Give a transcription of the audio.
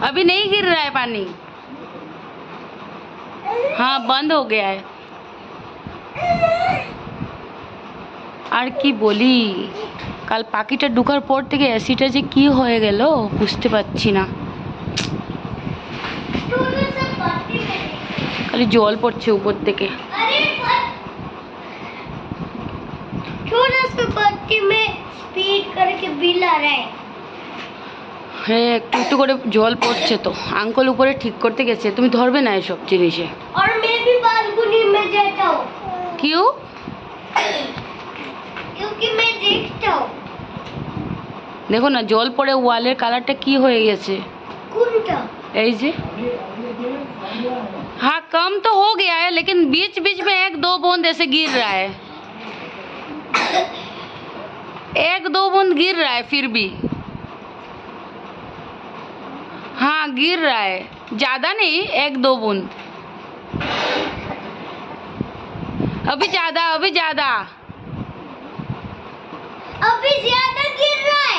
अभी नहीं गिर रहा है पानी। हाँ बंद हो गया है। আর কি বলি, কাল পাখিটা ঢোকার পর থেকে অ্যাসিডটা যে কি হয়ে গেল বুঝতে পারছি না। খালি জল পড়ছে উপর থেকে। হ্যাঁ একটু একটু করে জল পড়ছে তো। আঙ্কল উপরে ঠিক করতে গেছে, তুমি ধরবে না এসব জিনিসে। क्यों? क्योंकि मैं देखता हूँ। देखो ना जल पड़े ওয়ালের কালারটা কি হয়ে গেছে। কোনটা? এই যে। हाँ कम तो हो गया है लेकिन बीच बीच में एक दो बूंद ऐसे गिर रहा है, एक दो बूंद गिर रहा है फिर भी। हाँ गिर रहा है, ज्यादा नहीं, एक दो बूंद। अभी ज्यादा अभी ज्यादा गिर रहा है।